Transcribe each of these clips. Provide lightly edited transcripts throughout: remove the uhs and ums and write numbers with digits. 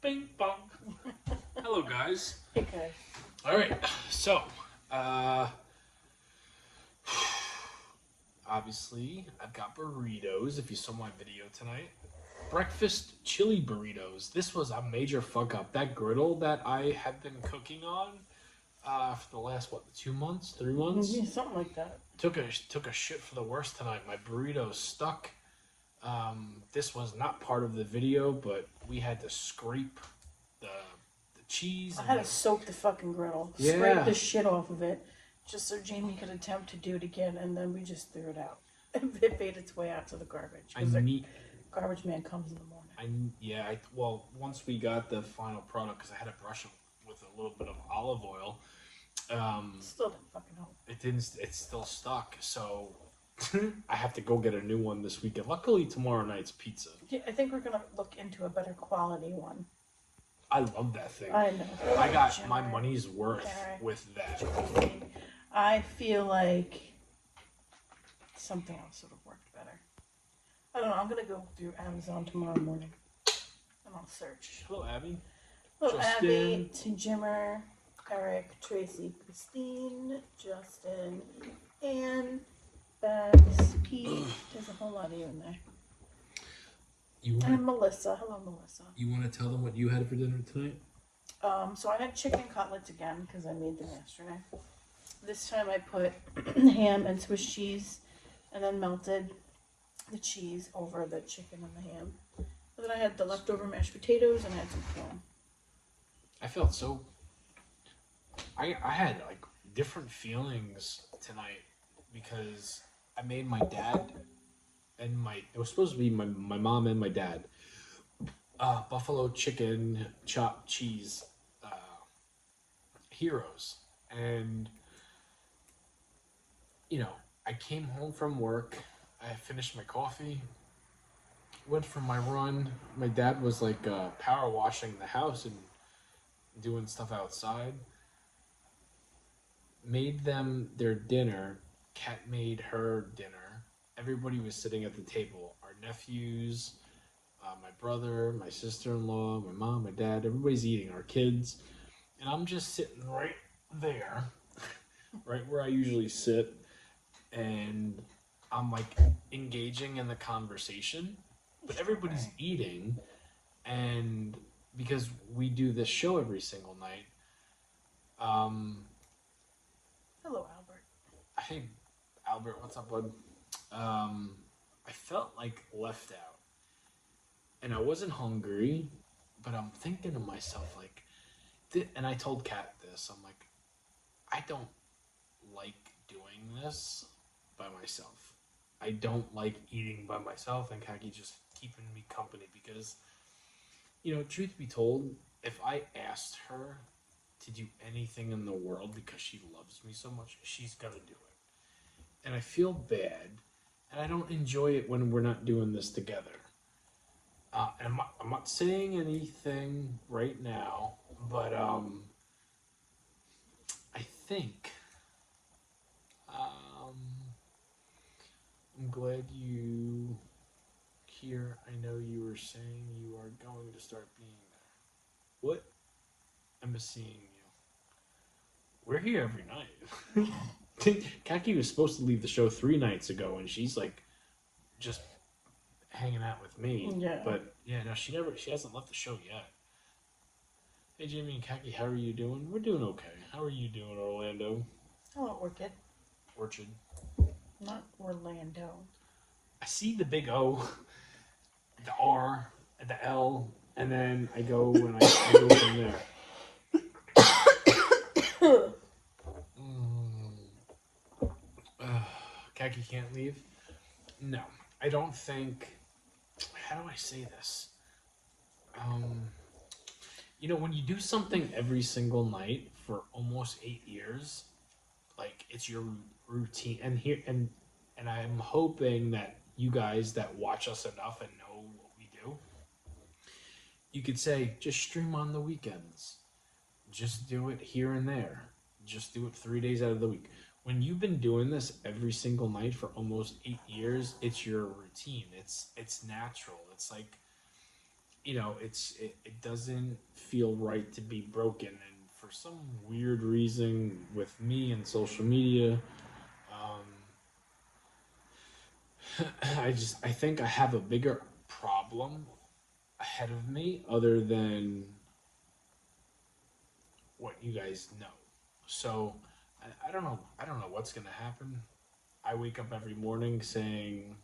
Bing bong. Hello, guys. Hey guys. All right, so obviously I've got burritos. If you saw my video tonight, breakfast chili burritos. This was a major fuck up. That griddle that I have been cooking on for the last 2 months, 3 months, Yeah, something like that. took a shit for the worst tonight. My burritos stuck. This was not part of the video, but we had to scrape the cheese. I had to soak the fucking griddle, Yeah. scrape the shit off of it, just so Jamie could attempt to do it again, and then we just threw it out. It made its way out to the garbage. I Because the need. garbage man comes in the morning. Well, once we got the final product, because I had to brush it with a little bit of olive oil. Still didn't fucking help. It didn't. It's still stuck, so I have to go get a new one this weekend. Luckily, tomorrow night's pizza. Yeah, I think we're gonna look into a better quality one. I love that thing. I know. I got my money's worth Alright. with that. I feel like something else would have worked better. I don't know. I'm gonna go through Amazon tomorrow morning, and I'll search. Hello, Abby. Hello, Justin. Abby, to Jimmer, Eric, Tracy, Christine, Justin, Ann, Bex, Pete. There's a whole lot of you in there. And Melissa. Hello, Melissa. You want to tell them what you had for dinner tonight? So I had chicken cutlets again because I made them yesterday. This time I put ham and Swiss cheese, and then melted the cheese over the chicken and the ham. And then I had the leftover mashed potatoes, and I had some corn. I felt so. I had like different feelings tonight because I made my dad and it was supposed to be my mom and my dad buffalo chicken chopped cheese heroes. And I came home from work, I finished my coffee, went for my run. My dad was like power washing the house and doing stuff outside. Made them their dinner. Kat made her dinner. Everybody was sitting at the table. Our nephews, my brother, my sister-in-law, my mom, my dad. Everybody's eating. Our kids. And I'm just sitting right there, right where I usually sit. And I'm like engaging in the conversation. But everybody's eating. And because we do this show every single night, Hello, Albert. hey, Albert, what's up, bud? I felt like left out. And I wasn't hungry, but I'm thinking to myself, like, and I told Kat this, I'm like, I don't like doing this by myself. I don't like eating by myself, and Kaki just keeping me company because, truth be told, if I asked her to do anything in the world because she loves me so much, she's gonna do it. And I feel bad, and I don't enjoy it when we're not doing this together. And I'm not saying anything right now, but I think I'm glad you here. I know you were saying you are going to start being there. What? I miss seeing you. We're here every night. Kaki was supposed to leave the show 3 nights ago, and she's like just hanging out with me. Yeah. But yeah, no, she hasn't left the show yet. Hey, Jamie and Kaki, how are you doing? We're doing okay. How are you doing, Orlando? Hello, Orchid. Orchard. Not Orlando. I see the big O, the R, the L, and then I go and I go from there. Kaki can't leave? No, I don't think. How do I say this? When you do something every single night for almost 8 years, like it's your routine, and I'm hoping that you guys that watch us enough and know what we do, you could say just stream on the weekends, just do it here and there, just do it 3 days out of the week. When you've been doing this every single night for almost 8 years, it's your routine. It's natural. It's like it doesn't feel right to be broken, and for some weird reason with me and social media, I think I have a bigger problem ahead of me other than what you guys know. So I don't know. I don't know what's gonna happen. I wake up every morning saying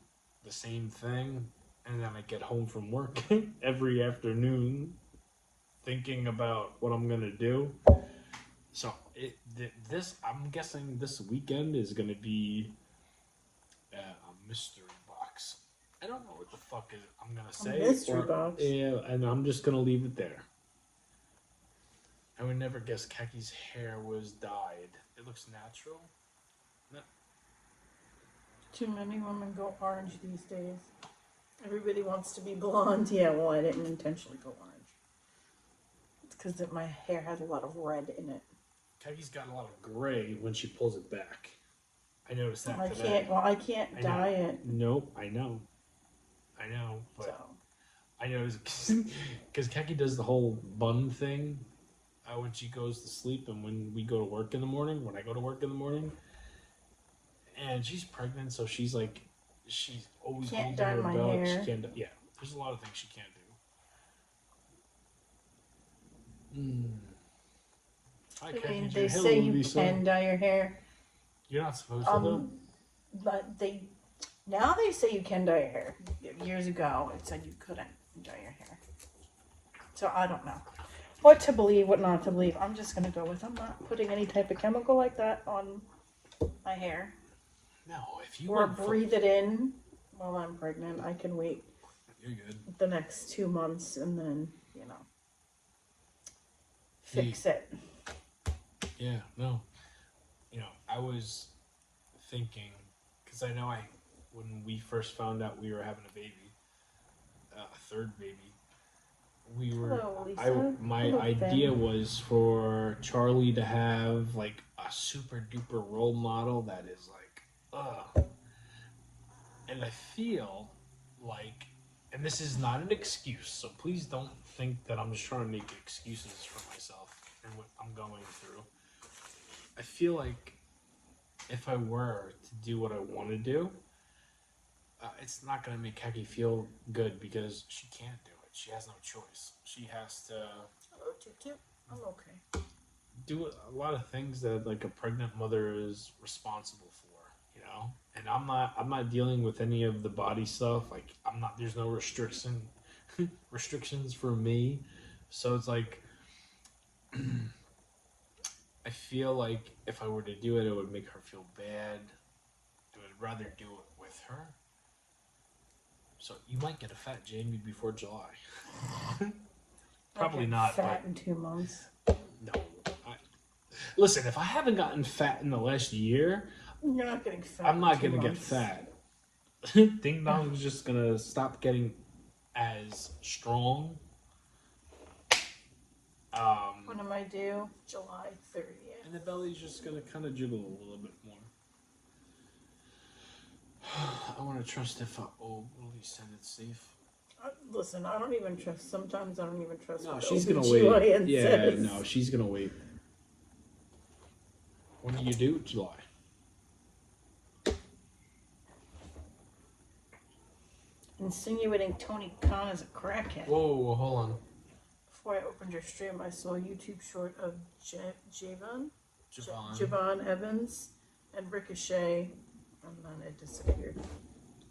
the same thing, and then I get home from work every afternoon thinking about what I'm gonna do. So this, I'm guessing this weekend is gonna be a mystery box. I don't know what the fuck I'm gonna say. Mystery box. Yeah, and I'm just gonna leave it there. I would never guess Keki's hair was dyed. It looks natural. No. Too many women go orange these days. Everybody wants to be blonde. Yeah, well, I didn't intentionally go orange. It's because my hair has a lot of red in it. Keki's got a lot of gray when she pulls it back. I noticed that today. I can't dye it. Nope, I know, but So. I noticed because Keki does the whole bun thing when she goes to sleep and when we go to work in the morning. When I go to work in the morning, and she's pregnant, so she's always Can't holding dye her my belt. hair. She can't. Yeah, there's a lot of things she can't do. Hi, I Keki. mean, Hello, they say you Lisa. can dye your hair. You're not supposed to though. But now they say you can dye your hair. Years ago, it said you couldn't dye your hair. So I don't know what to believe, what not to believe. I'm just gonna go with I'm not putting any type of chemical like that on my hair. No, if you Or went breathe it in while I'm pregnant. I can wait you're good. the next 2 months and then fix it. Yeah, no. I was thinking, because I know when we first found out we were having a baby, a third baby, Hello, Lisa. my Hello, idea Ben. was for Charlie to have like a super duper role model that is like, and I feel like, and this is not an excuse, so please don't think that I'm just trying to make excuses for myself and what I'm going through. I feel like if I were to do what I want to do, it's not going to make Keki feel good because she can't do it. She has no choice. She has to Hello, Toot Toot. I'm okay. do a lot of things that like a pregnant mother is responsible for, And I'm not dealing with any of the body stuff. Like there's no restrictions for me. So it's like I feel like if I were to do it, it would make her feel bad. I would rather do it with her. So you might get a fat Jamie before July. Probably not. Fat in 2 months. No. Listen, if I haven't gotten fat in the last year, You're not getting fat. I'm not in 2 going to get months. fat. Ding Dong's just going to stop getting as strong. When am I due? July 30th. And the belly's just going to kind of jiggle a little bit more. I want to trust if Willie said it's safe. Listen, I don't even trust. Sometimes I don't even trust. No, what she's going to OBGYN wait. Yeah, says. no, she's going to wait. When do you do? July. Insinuating Tony Khan is a crackhead. Whoa, hold on. Before I opened your stream, I saw a YouTube short of Javon Javon. Evans and Ricochet, and then it disappeared.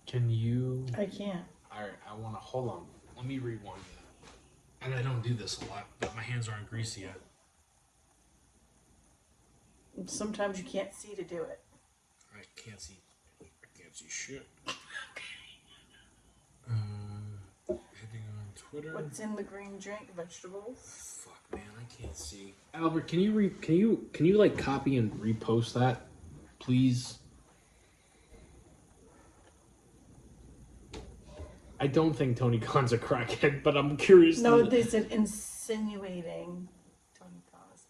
Can you? I can't. All right, I want to hold on. Let me rewind that. And I don't do this a lot, but my hands aren't greasy yet. Sometimes you can't see to do it. I can't see. I can't see shit. Heading on Twitter. What's in the green drink? Vegetables. Fuck, man, I can't see. Albert, can you like copy and repost that, please? I don't think Tony Khan's a crackhead, but I'm curious. No, they said insinuating Tony Khan's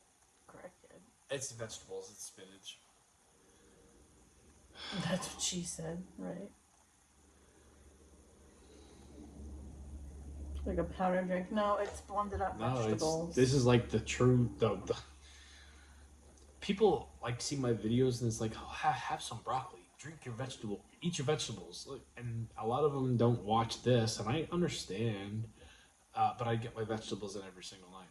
a crackhead. It's vegetables. It's spinach. That's what she said, right? Like a powder drink. No, it's blended up No, vegetables. this is like the true the people like see my videos and it's like, oh, have some broccoli, drink your vegetable, eat your vegetables. Like, and a lot of them don't watch this, and I understand, but I get my vegetables in every single night.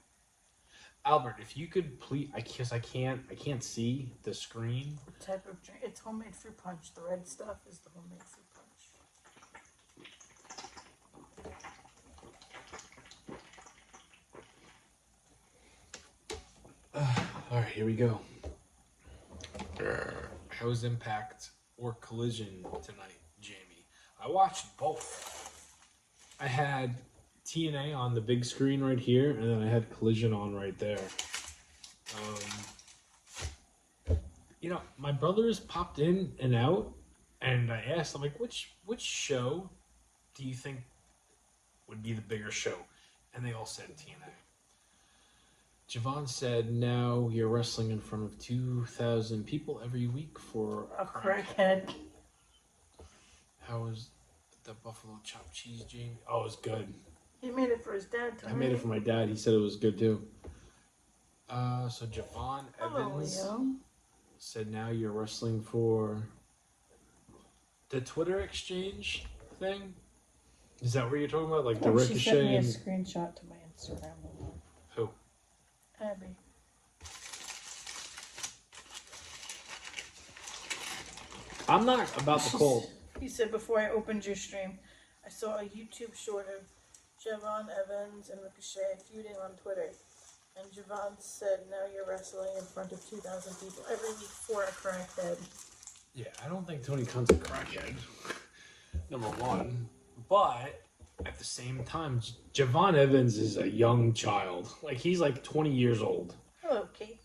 Albert, if you could please, I can't see the screen. What type of drink? It's homemade fruit punch. The red stuff is the homemade fruit All right, here we go. How was Impact or Collision tonight, Jamie? I watched both. I had TNA on the big screen right here, and then I had Collision on right there. My brothers popped in and out, and I asked them, like, which show do you think would be the bigger show? And they all said TNA. Javon said, now you're wrestling in front of 2,000 people every week for a crackhead. How was the buffalo chopped cheese, Jamie? Oh, it was good. He made it for his dad tonight. I made it for my dad. He said it was good too. So Javon Evans said, now you're wrestling for the Twitter exchange thing? Is that what you're talking about? Like the Ricochet? She sent me a screenshot to my Instagram. Who? Abby. I'm not about to call. He said, before I opened your stream, I saw a YouTube short of Javon Evans and Ricochet feuding on Twitter. And Javon said, now you're wrestling in front of 2,000 people every week for a crackhead. Yeah, I don't think Tony Khan's a crackhead, number one. But at the same time, Javon Evans is a young child. Like, he's like 20 years old. Hello, Kate.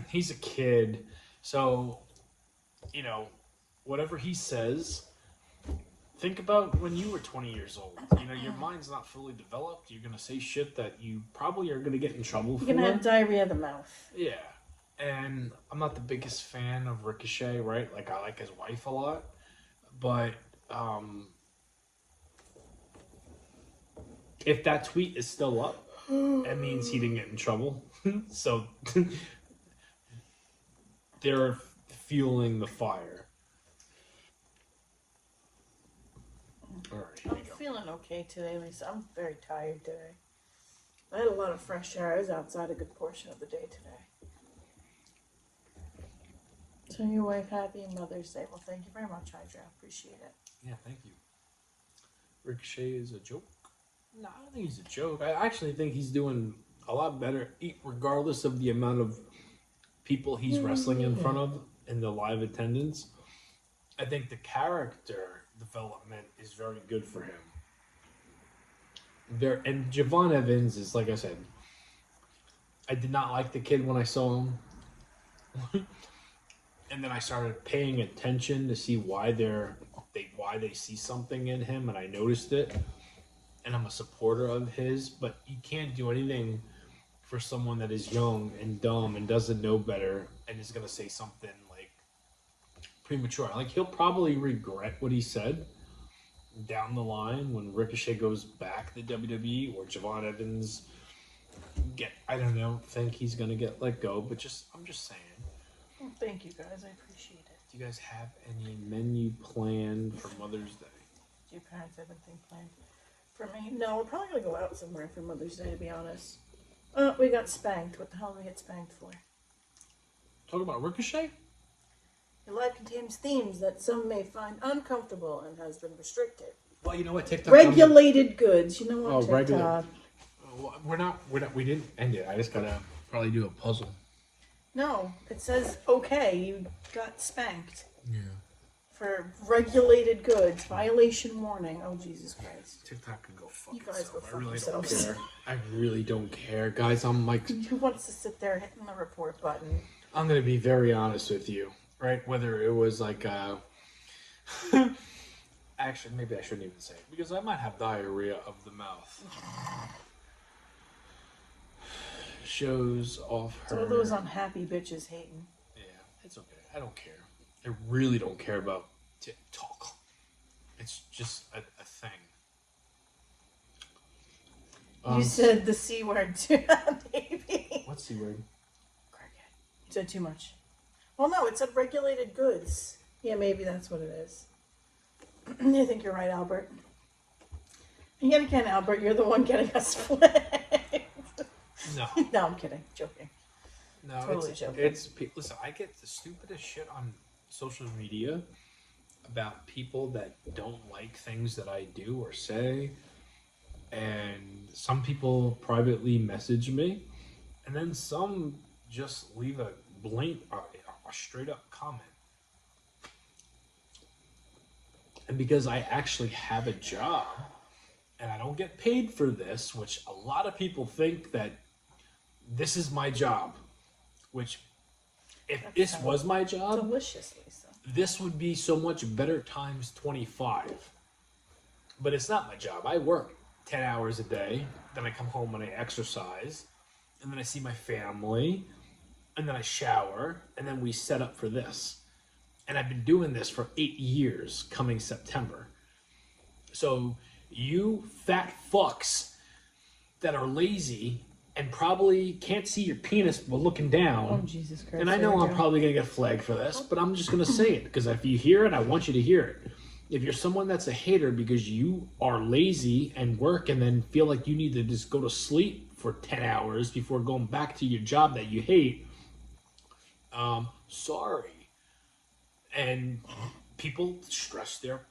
He's a kid. So, whatever he says, think about when you were 20 years old. Your mind's not fully developed. You're going to say shit that you probably are going to get in trouble for. You're going to have diarrhea of the mouth. Yeah. And I'm not the biggest fan of Ricochet, right? Like, I like his wife a lot. But, if that tweet is still up, that means he didn't get in trouble. So, they're fueling the fire. All right, here I'm feeling okay today, Lisa. I'm very tired today. I had a lot of fresh air. I was outside a good portion of the day today. So your wife, happy Mother's Day. Well, thank you very much, Hydra. I appreciate it. Yeah, thank you. Ricochet is a joke? No, I don't think he's a joke. I actually think he's doing a lot better, regardless of the amount of people he's wrestling in front of in the live attendance. I think the character development is very good for him. And Javon Evans is, like I said, I did not like the kid when I saw him. And then I started paying attention to see why they see something in him, and I noticed it. And I'm a supporter of his, but you can't do anything for someone that is young and dumb and doesn't know better and is going to say something like premature. Like, he'll probably regret what he said down the line when Ricochet goes back to WWE or Javon Evans think he's going to get let go, but I'm just saying. Well, thank you guys. I appreciate it. Do you guys have any menu planned for Mother's Day? Do your parents have anything planned? For me, no, we're probably going to go out somewhere for Mother's Day, to be honest. We got spanked. What the hell did we get spanked for? Talk about Ricochet? Your life contains themes that some may find uncomfortable and has been restricted. Well, you know what, TikTok... Regulated goods. You know what, TikTok... Regular. We're not, we didn't end it. I just got to probably do a puzzle. No, it says, okay, you got spanked. Yeah. For regulated goods, violation warning. Oh, Jesus Christ. TikTok can go fuck you guys itself. Go fuck I really yourselves. don't care. I really don't care. Guys, I'm like... Who wants to sit there hitting the report button? I'm going to be very honest with you, right? Whether it was like... Actually, maybe I shouldn't even say it, because I might have diarrhea of the mouth. Shows off her... So all those unhappy bitches hating. Yeah, it's okay. I don't care. I really don't care about TikTok. It's just a thing. You said the C word too, baby. What's C word? Crackhead. You said too much. Well, no, it said regulated goods. Yeah, maybe that's what it is. I think you're right, Albert. And yet again, Albert, you're the one getting us flagged. No. No, I'm kidding. Joking. No, Totally joking. Listen, I get the stupidest shit on social media about people that don't like things that I do or say. And some people privately message me. And then some just leave a straight up comment. And because I actually have a job and I don't get paid for this, which a lot of people think that this is my job, which if this was my job, Deliciously so. this would be so much better times 25. But it's not my job. I work 10 hours a day, then I come home and I exercise, and then I see my family, and then I shower, and then we set up for this. And I've been doing this for 8 years coming September. So you fat fucks that are lazy and probably can't see your penis while looking down. Oh, Jesus Christ. And I know I'm probably going to get flagged for this, but I'm just going to say it because if you hear it, I want you to hear it. If you're someone that's a hater because you are lazy and work and then feel like you need to just go to sleep for 10 hours before going back to your job that you hate, sorry. And people stress their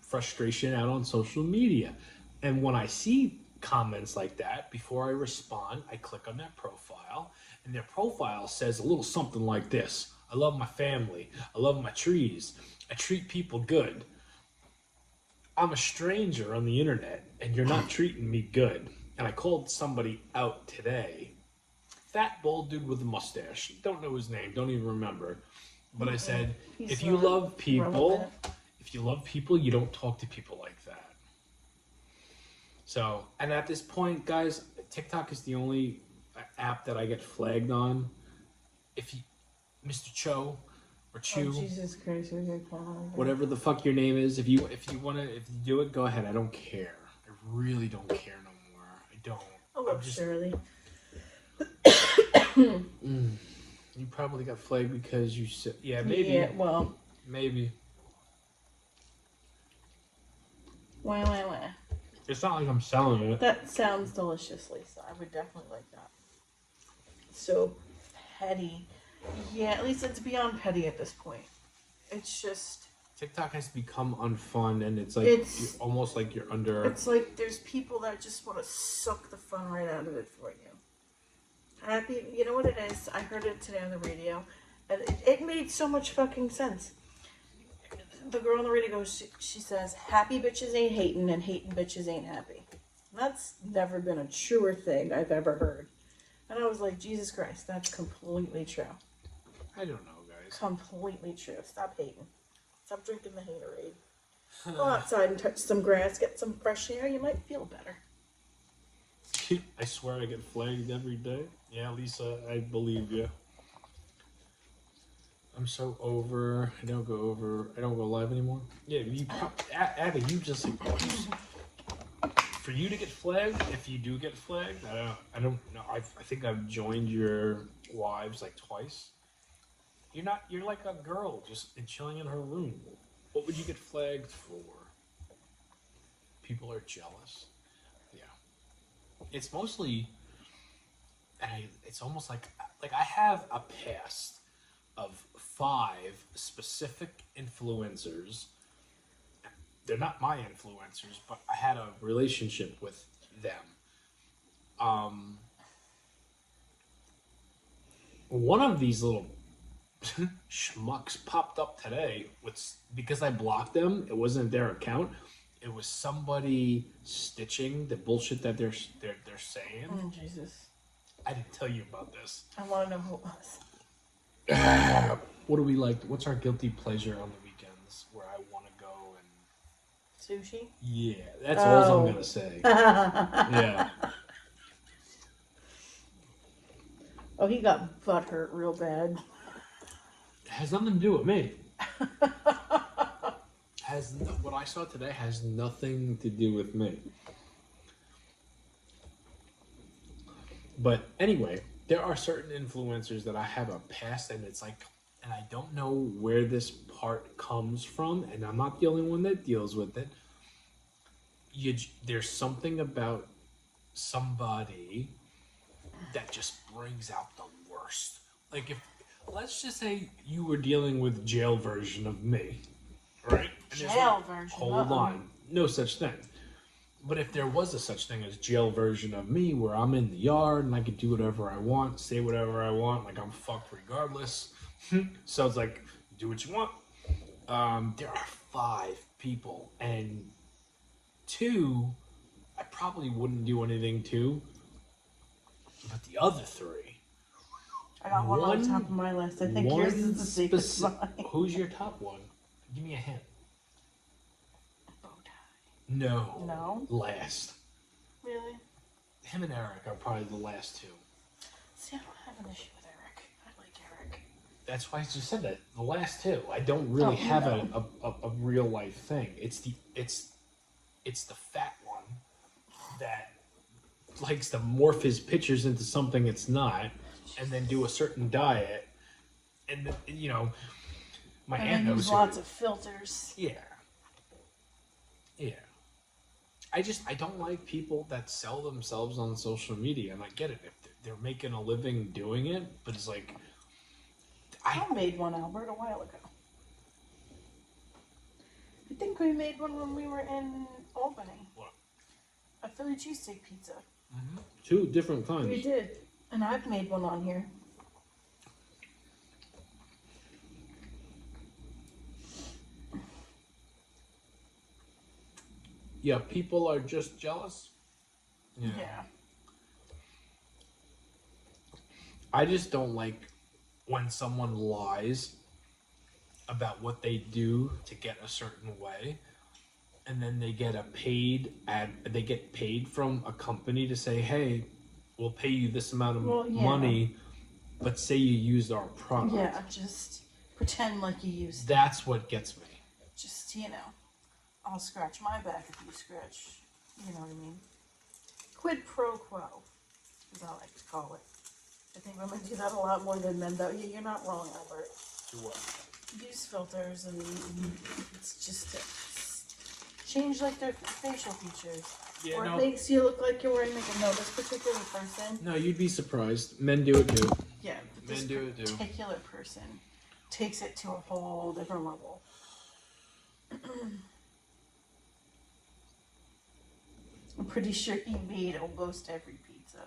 frustration out on social media. And when I see comments like that, before I respond, I click on their profile, and their profile says a little something like this: I love my family, I love my trees, I treat people good. I'm a stranger on the internet, and you're not treating me good. And I called somebody out today. Fat, bald dude with a mustache. Don't know his name, don't even remember. But I said, if you love people, you don't talk to people like that. So, and at this point, guys, TikTok is the only app that I get flagged on. If you, Mr. Cho or Chu, Jesus Christ, whatever the fuck your name is, if you do it, go ahead. I don't care. I really don't care no more. I don't. Oh, Shirley. You probably got flagged because you said, yeah, maybe. Yeah, well. Maybe. Wah. It's not like I'm selling it. That sounds delicious, Lisa. I would definitely like that. So petty. Yeah, at least it's beyond petty at this point. It's just... TikTok has become unfun, and it's like, you're almost like you're under... It's like there's people that just want to suck the fun right out of it for you. Happy, you know what it is? I heard it today on the radio, and it made so much fucking sense. The girl on the radio goes, she says, happy bitches ain't hating, and hating bitches ain't happy. That's never been a truer thing I've ever heard. And I was like, Jesus Christ, that's completely true. I don't know, guys. Completely true. Stop hating. Stop drinking the haterade. Go outside and touch some grass, get some fresh air, you might feel better. I swear I get flagged every day. Yeah, Lisa, I believe you. I'm so over. I don't go live anymore. Yeah, Abby, you just for you to get flagged. If you do get flagged, I don't know. I think I've joined your lives like twice. You're like a girl just chilling in her room. What would you get flagged for? People are jealous. Yeah, it's mostly. It's almost like I have a past of 5 specific influencers. They're not my influencers, but I had a relationship with them. One of these little schmucks popped up today because I blocked them. It wasn't their account. It was somebody stitching the bullshit that they're saying. Oh, Jesus. I didn't tell you about this. I want to know who it was. What do we like? What's our guilty pleasure on the weekends where I want to go and... Sushi? Yeah, that's all I'm going to say. Yeah. Oh, he got butthurt real bad. It has nothing to do with me. What I saw today has nothing to do with me. But anyway, there are certain influencers that I have a past, and it's like, and I don't know where this part comes from, and I'm not the only one that deals with it. There's something about somebody that just brings out the worst. Like, if let's just say you were dealing with jail version of me, right? And Jail version. Hold on, no such thing. But if there was a such thing as jail version of me, where I'm in the yard and I can do whatever I want, say whatever I want, like I'm fucked regardless. So it's like, do what you want. There are 5 people, and 2, I probably wouldn't do anything to. But the other 3, I got one on the top of my list. I think yours is the safest spot. Who's your top one? Give me a hint. Bow tie. No. No? Last. Really? Him and Eric are probably the last 2. See, I don't have an issue with Eric. I like Eric. That's why I just said that. The last 2. I don't really have a real life thing. It's the fat one that likes to morph his pictures into something it's not, and then do a certain diet, and my aunt knows use lots of filters. Yeah. I don't like people that sell themselves on social media, and I get it if they're making a living doing it, but it's like I made one, Albert, a while ago. I think we made one when we were in Albany. What? A Philly cheesesteak pizza. Mm-hmm. 2 different kinds. We did. And I've made one on here. Yeah, people are just jealous. Yeah. I just don't like when someone lies about what they do to get a certain way, and then they get they get paid from a company to say, hey, we'll pay you this amount of money, but say you used our product. Yeah, just pretend like you used it. That's what gets me. Just, I'll scratch my back if you scratch, you know what I mean? Quid pro quo, as I like to call it. I think women do that a lot more than men, though. You're not wrong, Albert. Do what? Use filters, and it's just change like their facial features. Yeah, or it makes you look like you're wearing makeup. No, this particular person. No, you'd be surprised. Men do it too. Yeah, but this particular person takes it to a whole different level. I'm pretty sure he made almost every pizza.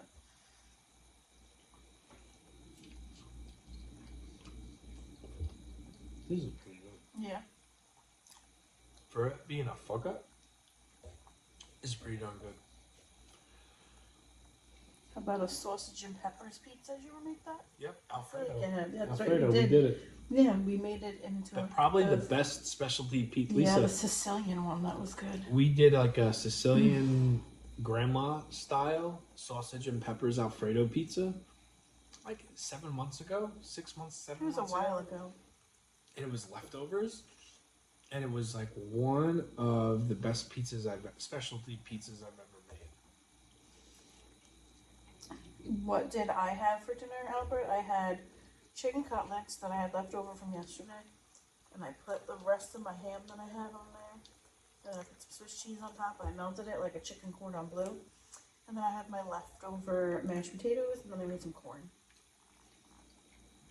This is pretty good. Yeah. For it being a fuck up, it's pretty darn good. How about a sausage and peppers pizza? Did you ever make that? Yep, Alfredo. Yeah, that's Alfredo, right. We did it. Yeah, we made it into probably the best specialty pizza. Yeah, the Sicilian one, that was good. We did like a Sicilian grandma style sausage and peppers Alfredo pizza like 7 months ago, 6 months, 7 months ago. It was a while ago. And it was leftovers. And it was like one of the best specialty pizzas I've ever made. What did I have for dinner, Albert? I had chicken cutlets that I had left over from yesterday. And I put the rest of my ham that I had on there. And I put some Swiss cheese on top, and I melted it like a chicken cordon bleu. And then I had my leftover mashed potatoes, and then I made some corn.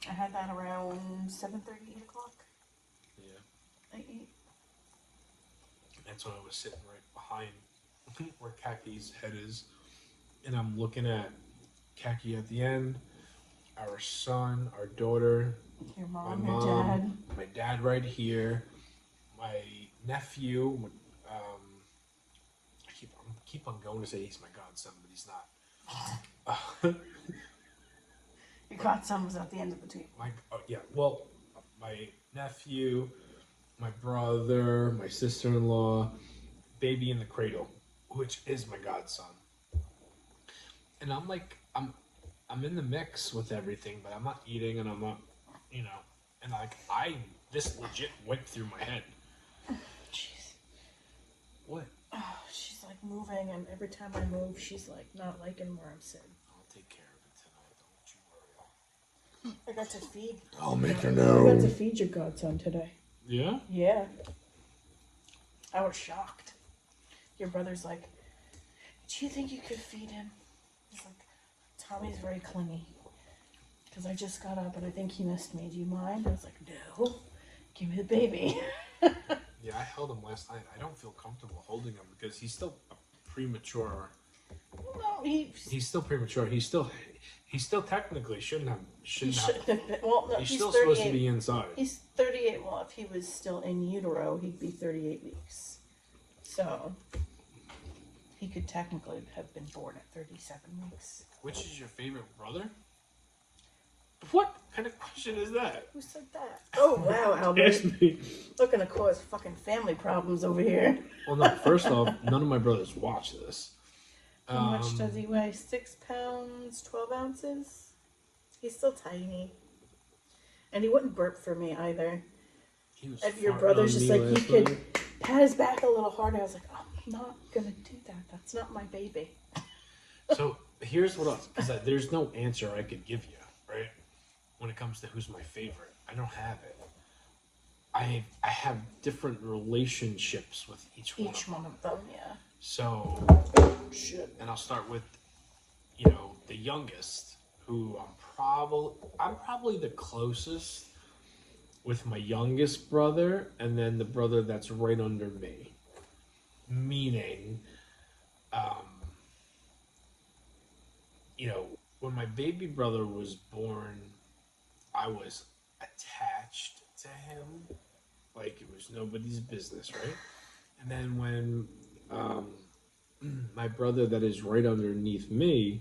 I had that around 7:30, 8 o'clock. Yeah. I ate. That's when I was sitting right behind where Kaki's head is. And I'm looking at Kaki at the end, our son, our daughter, your mom, my mom, your dad. My dad right here, my nephew. I keep on going to say he's my godson, but he's not. Your godson was at the end of the table. My nephew, my brother, my sister-in-law, baby in the cradle, which is my godson. And I'm like, I'm in the mix with everything, but I'm not eating, and I'm not, and like this legit went through my head. Jeez. What? Oh, she's like moving, and every time I move, she's like not liking where I'm sitting. I'll take care of I got to feed. I'll make her I know. got to feed your godson today. Yeah? Yeah. I was shocked. Your brother's like, do you think you could feed him? He's like, Tommy's very clingy. Because I just got up and I think he missed me. Do you mind? I was like, no. Give me the baby. Yeah, I held him last night. I don't feel comfortable holding him because he's still premature. No, He's still premature. He's still technically shouldn't have. been. Well, no, He's he's still 38. supposed to be inside. He's 38. Well, if he was still in utero, he'd be 38 weeks. So, he could technically have been born at 37 weeks. Which is your favorite brother? What kind of question is that? Who said that? Oh, wow, Albert. Ask me. Looking to cause fucking family problems over here. Well, no. First off, none of my brothers watch this. How much does he weigh? 6 pounds, 12 ounces? He's still tiny. And he wouldn't burp for me either. He was If your farting brother's on just me like, he last could night. pat his back a little harder. I was like, I'm not going to do that. That's not my baby. So here's what else, because there's no answer I could give you, right? When it comes to who's my favorite, I don't have it. I have different relationships with each one. Each one of them, yeah. So, Shit. and I'll start with, the youngest, who I'm probably the closest with my youngest brother, and then the brother that's right under me. Meaning, when my baby brother was born, I was attached to him like it was nobody's business, right? And then when my brother that is right underneath me,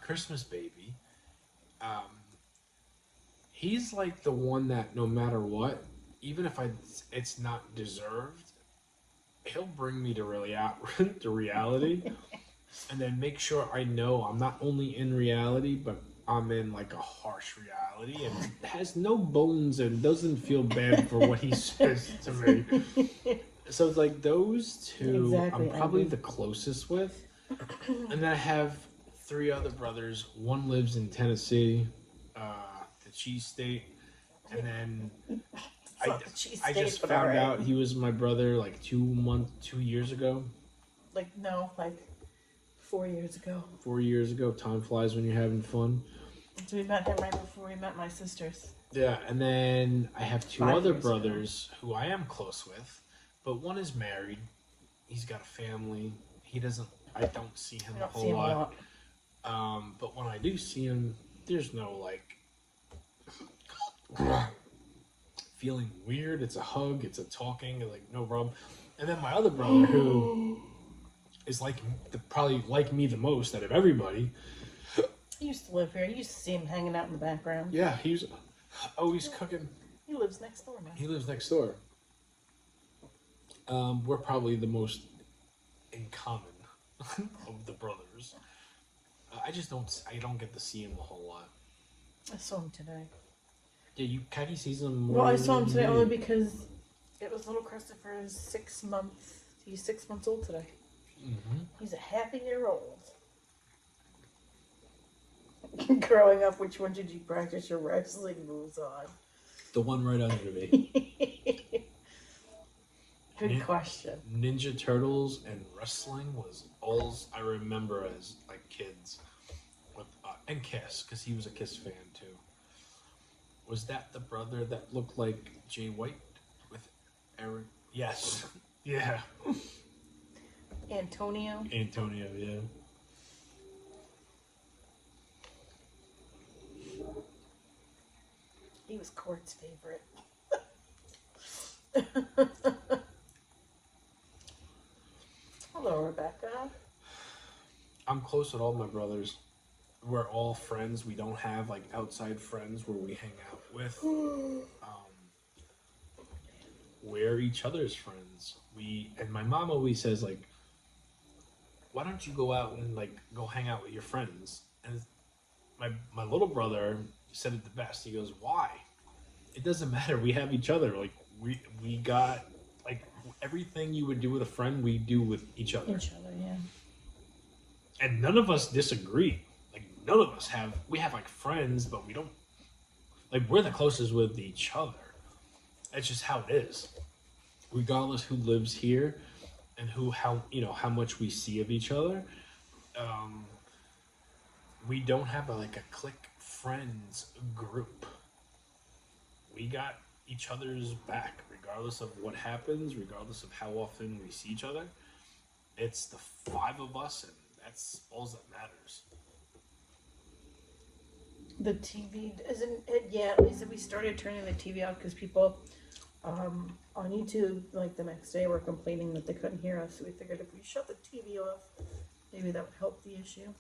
Christmas baby, he's like the one that no matter what, even if it's not deserved, he'll bring me to reality, and then make sure I know I'm not only in reality, but I'm in like a harsh reality, and has no bones and doesn't feel bad for what he says to me. So it's like those two, Exactly, I'm probably Andy. the closest with, and then I have 3 other brothers. One lives in Tennessee, the cheese state, and then Fuck the cheese I steak, just but found alright. out he was my brother like 2 years ago. Like, no, like 4 years ago. 4 years ago. Time flies when you're having fun. So we met him right before we met my sisters. Yeah, and then I have 2 5 other years ago. brothers who I am close with, but one is married. He's got a family. I don't see him I a don't whole see him a lot. lot. But when I do see him, there's no like feeling weird. It's a hug. It's a talking. Like no rub. And then my other brother, who is probably like me the most out of everybody. He used to live here. You used to see him hanging out in the background. Yeah, he's always cooking. He lives next door now. He lives next door. We're probably the most in common of the brothers. I don't get to see him a whole lot. I saw him today. Yeah, Caddy sees him more. Well, I saw him than today me. only because it was little Christopher's 6 month. He's 6 months old today. Mm-hmm. He's a happy year old. Growing up, which one did you practice your wrestling moves on? The one right under me. Good question. Ninja Turtles and wrestling was all I remember as like kids. And Kiss, because he was a Kiss fan too. Was that the brother that looked like Jay White with Eric? Yes. Yeah. Antonio. Antonio, yeah. He was Court's favorite. Hello, Rebecca. I'm close with all my brothers. We're all friends. We don't have like outside friends where we hang out with. We're each other's friends. And my mom always says like, why don't you go out and like go hang out with your friends? And my little brother said it the best. He goes, why? It doesn't matter. We have each other. Like we got like everything you would do with a friend, we do with each other. Each other, yeah. And none of us disagree. Like none of us have. We have like friends, but we don't. Like we're the closest with each other. That's just how it is. Regardless who lives here, and how much we see of each other. Um, we don't have like a clique friends group. We got each other's back, regardless of what happens, regardless of how often we see each other. It's the five of us, and that's all that matters. The TV isn't it? Yeah, at least we started turning the TV off because people on YouTube, like the next day, were complaining that they couldn't hear us. So we figured if we shut the TV off, maybe that would help the issue.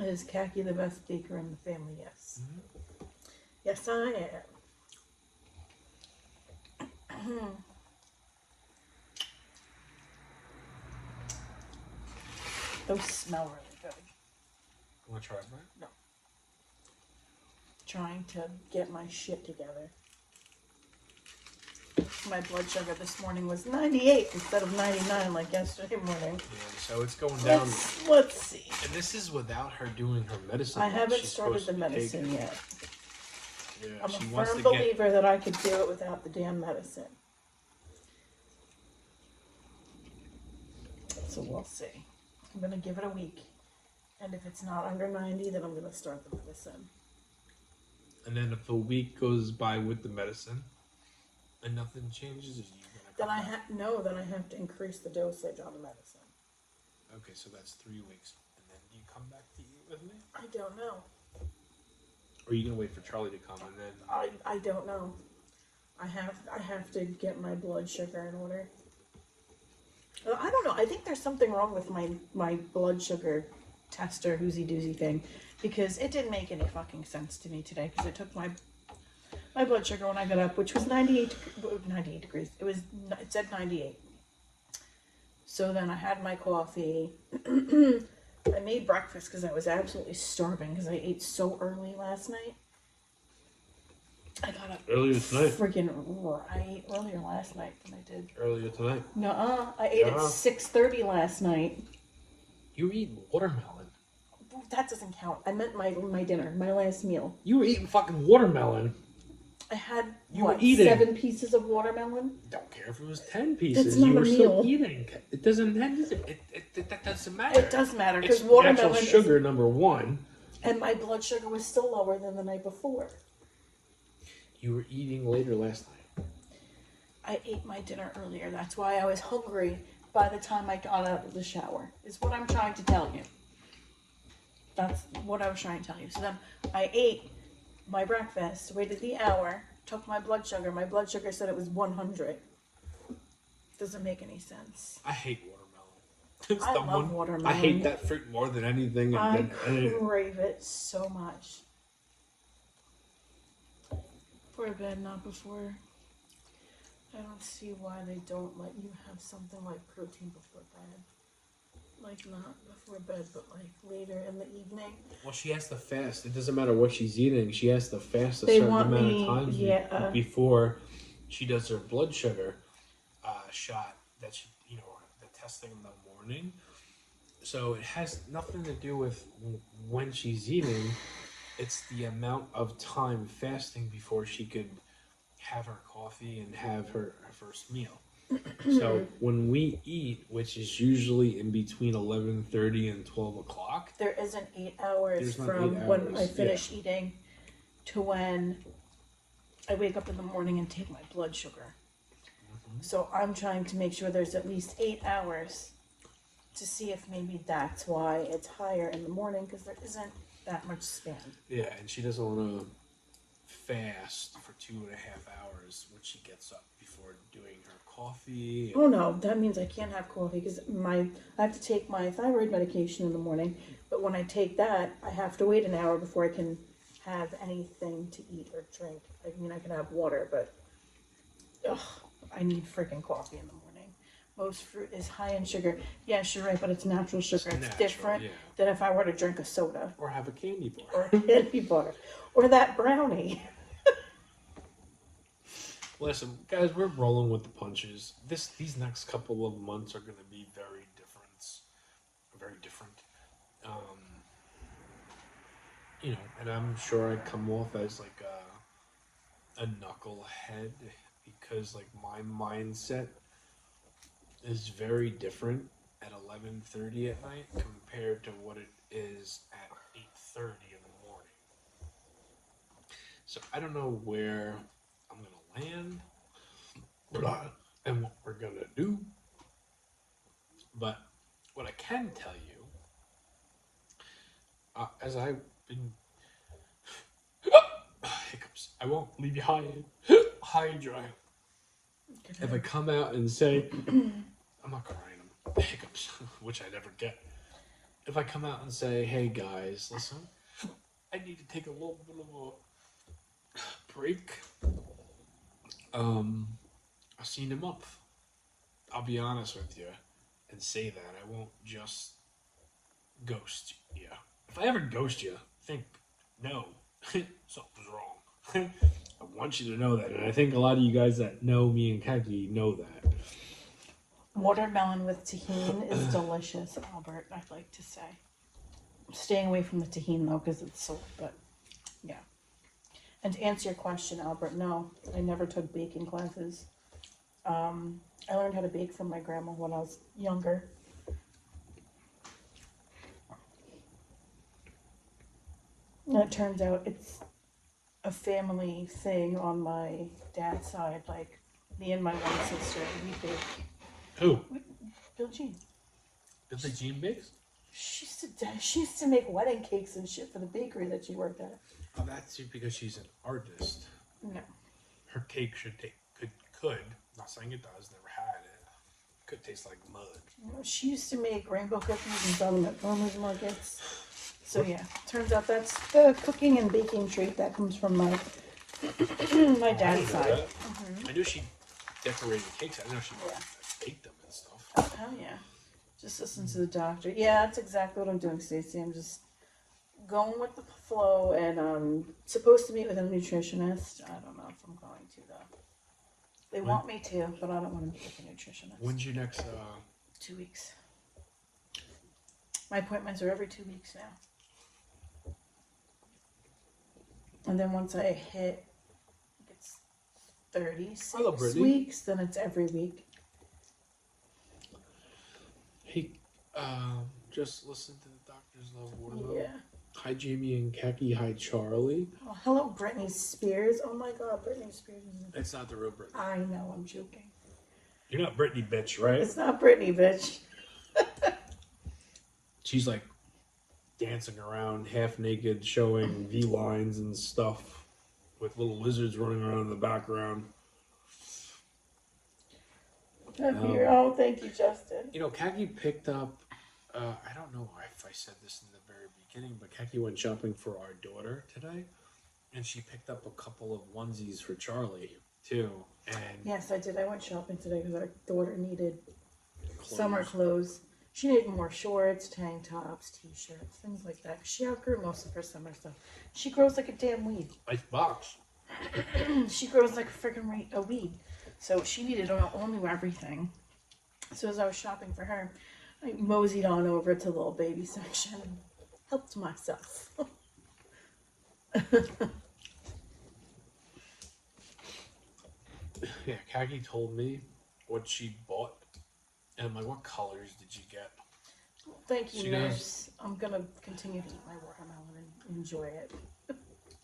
Is Khaki the best baker in the family? Yes. Mm-hmm. Yes, I am. Those smell really good. You want to try it, Brian? No. Trying to get my shit together. My blood sugar this morning was 98 instead of 99 like yesterday morning. Yeah, so it's going down. Let's see. And this is without her doing her medicine. I haven't started the medicine yet. Yeah, I'm a firm believer that I could do it without the damn medicine. So we'll see. I'm going to give it a week. And if it's not under 90, then I'm going to start the medicine. And then if a week goes by with the medicine and nothing changes, is you going to then I have to increase the dosage on the medicine. Okay, so that's 3 weeks. And then do you come back to eat with me? I don't know. Or are you going to wait for Charlie to come and then... I don't know. I have to get my blood sugar in order. I don't know. I think there's something wrong with my blood sugar tester whoozy doozy thing, because it didn't make any fucking sense to me today, because it took my blood sugar when I got up, which was 98 degrees. It said 98. So then I had my coffee. I made breakfast because I was absolutely starving because I ate so early last night. I got up earlier tonight. Freaking right earlier last night than I did. Earlier tonight. Nuh-uh. I ate at 6:30 last night. You were eating watermelon. That doesn't count. I meant my dinner, my last meal. You were eating fucking watermelon. I had were eating 7 pieces of watermelon. Don't care if it was 10 pieces. It's not you were a still meal. eating. It doesn't. That doesn't matter. It does matter because It's watermelon natural sugar number one. And my blood sugar was still lower than the night before. You were eating later last night. I ate my dinner earlier. That's why I was hungry by the time I got out of the shower. Is what I'm trying to tell you. That's what I was trying to tell you. So then I ate my breakfast, waited the hour, took my blood sugar. My blood sugar said it was 100. Doesn't make any sense. I hate watermelon. It's I love watermelon. I hate that fruit more than anything. I crave it so much. For bed, not before. I don't see why they don't let you have something like protein before bed. Like, not before bed, but like later in the evening. Well, she has to fast. It doesn't matter what she's eating. She has to fast a certain amount of times before she does her blood sugar shot that she, the testing in the morning. So it has nothing to do with when she's eating. It's the amount of time fasting before she could have her coffee and have her first meal. So when we eat, which is usually in between 11:30 and 12 o'clock. There isn't 8 hours from when I finish eating to when I wake up in the morning and take my blood sugar. Mm-hmm. So I'm trying to make sure there's at least 8 hours to see if maybe that's why it's higher in the morning, because there isn't that much span. Yeah, and she doesn't want to fast for 2.5 hours when she gets up before doing her coffee. Oh no, that means I can't have coffee because I have to take my thyroid medication in the morning. But when I take that, I have to wait an hour before I can have anything to eat or drink. I mean, I can have water, but I need freaking coffee in the morning. Most fruit is high in sugar. Yes, you're right, but it's natural sugar. It's different than if I were to drink a soda. Or have a candy bar. Or a candy bar. Or that brownie. Listen, guys, we're rolling with the punches. These next couple of months are going to be very different. and I'm sure I come off as like a knucklehead because like my mindset is very different at 11:30 at night compared to what it is at 8:30 in the morning. So I don't know where I'm gonna land and what we're gonna do, but what I can tell you, as I've been hiccups, I won't leave you high and dry. If I come out and say, I'm not crying, I'm hiccups, which I never get. If I come out and say, hey guys, listen, I need to take a little bit of a break. I've seen a month. I'll be honest with you and say that. I won't just ghost you. If I ever ghost you, think, no, something's wrong. I want you to know that. And I think a lot of you guys that know me and Kaki know that. Watermelon with tahini is delicious, Albert, I'd like to say. Staying away from the tahini, though, because it's salt, but yeah. And to answer your question, Albert, no, I never took baking classes. I learned how to bake from my grandma when I was younger. And it turns out it's a family thing on my dad's side. Like, me and my one sister, we bake. Who? Bill Jean. Billie Jean bakes? She used to make wedding cakes and shit for the bakery that she worked at. Oh, that's because she's an artist. No. Her cake could, not saying it does, never had it, could taste like mud. She used to make rainbow cookies and sell them at farmers markets. So yeah, turns out that's the cooking and baking trait that comes from my my dad's side. Mm-hmm. I knew she decorated cakes. I didn't know she baked them and stuff. Oh hell yeah! Just listen to the doctor. Yeah, that's exactly what I'm doing, Stacey. I'm just going with the flow, and I'm supposed to meet with a nutritionist. I don't know if I'm going to though. They want me to, but I don't want to meet with a nutritionist. When's your next? 2 weeks. My appointments are every 2 weeks now. And then once I hit, I think it's 36 weeks, then it's every week. Hey, just listen to the Doctor's Love Watermelon. Yeah. Hi, Jamie and Kaki. Hi, Charlie. Oh, hello, Britney Spears. Oh my God, Britney Spears. It's not the real Britney. I know, I'm joking. You're not Britney, bitch, right? It's not Britney, bitch. She's like dancing around half naked, showing V lines and stuff with little lizards running around in the background. Oh, thank you, Justin. Kaki picked up, I don't know if I said this in the very beginning, but Kaki went shopping for our daughter today, and she picked up a couple of onesies for Charlie, too. And yes, I did. I went shopping today because our daughter needed summer clothes. She needed more shorts, tank tops, t-shirts, things like that. She outgrew most of her summer stuff. She grows like a damn weed. Like box. She grows like a freaking weed. So she needed only everything. So as I was shopping for her, I moseyed on over to the little baby section and helped myself. Yeah, Kaki told me what she bought. And I'm like, what colors did you get? Thank you, nurse. I'm going to continue to eat my watermelon and enjoy it.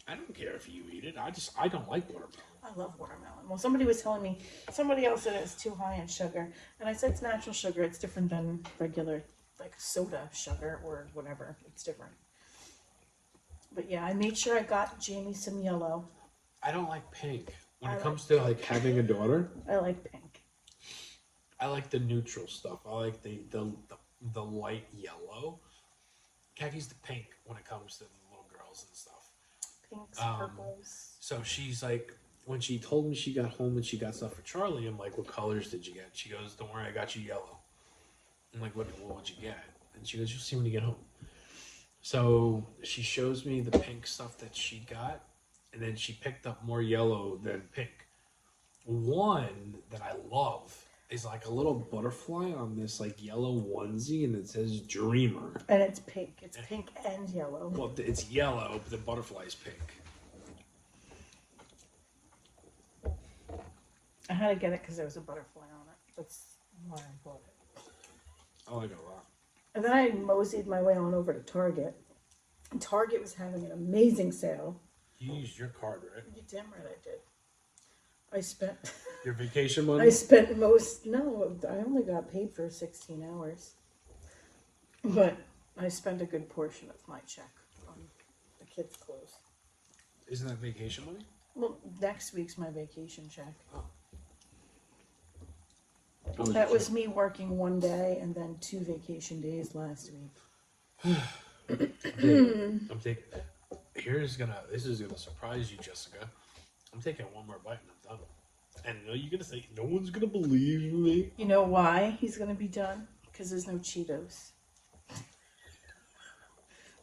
I don't care if you eat it. I don't like watermelon. I love watermelon. Well, somebody was telling me, somebody else said it was too high in sugar. And I said it's natural sugar. It's different than regular, like soda sugar or whatever. It's different. But yeah, I made sure I got Jamie some yellow. I don't like pink. When it comes to like having a daughter, I like pink. I like the neutral stuff. I like the light yellow. Kaki's the pink when it comes to the little girls and stuff. Pinks, purples. So she's like, when she told me she got home and she got stuff for Charlie, I'm like, what colors did you get? She goes, don't worry, I got you yellow. I'm like, what'd you get? And she goes, you'll see when you get home. So she shows me the pink stuff that she got, and then she picked up more yellow than pink. One that I love is like a little butterfly on this like yellow onesie, and it says Dreamer. And it's pink. It's pink and yellow. Well, it's yellow, but the butterfly is pink. I had to get it because there was a butterfly on it. That's why I bought it. I like it a lot. And then I moseyed my way on over to Target. And Target was having an amazing sale. You used your card, right? You damn right I did. I spent... Your vacation money? I spent most... No, I only got paid for 16 hours. But I spent a good portion of my check on the kids' clothes. Isn't that vacation money? Well, next week's my vacation check. Oh. That was me working one day and then 2 vacation days last week. I'm taking. This is gonna surprise you, Jessica. I'm taking one more bite and I'm done. And I know you're gonna say no one's gonna believe me. You know why he's gonna be done? Because there's no Cheetos.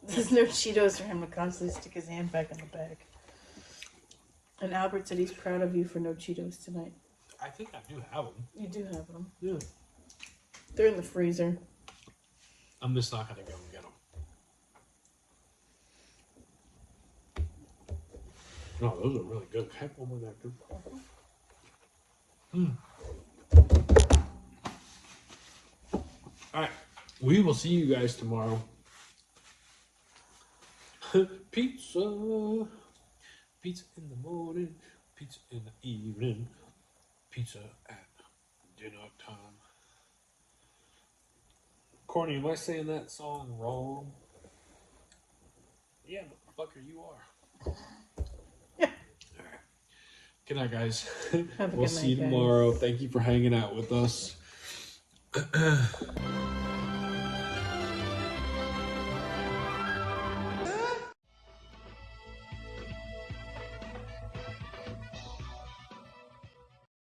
There's no Cheetos for him to constantly stick his hand back in the bag. And Albert said he's proud of you for no Cheetos tonight. I think I do have them. You do have them. Yeah. They're in the freezer. I'm just not gonna go and get them. No, those are really good. Heck, one more that good. All right, we will see you guys tomorrow. Pizza, pizza in the morning, pizza in the evening, pizza at dinner time. Courtney, am I saying that song wrong? Yeah, motherfucker, you are. Yeah. All right. Good night, guys. Have a We'll good see you night, guys. tomorrow. Thank you for hanging out with us.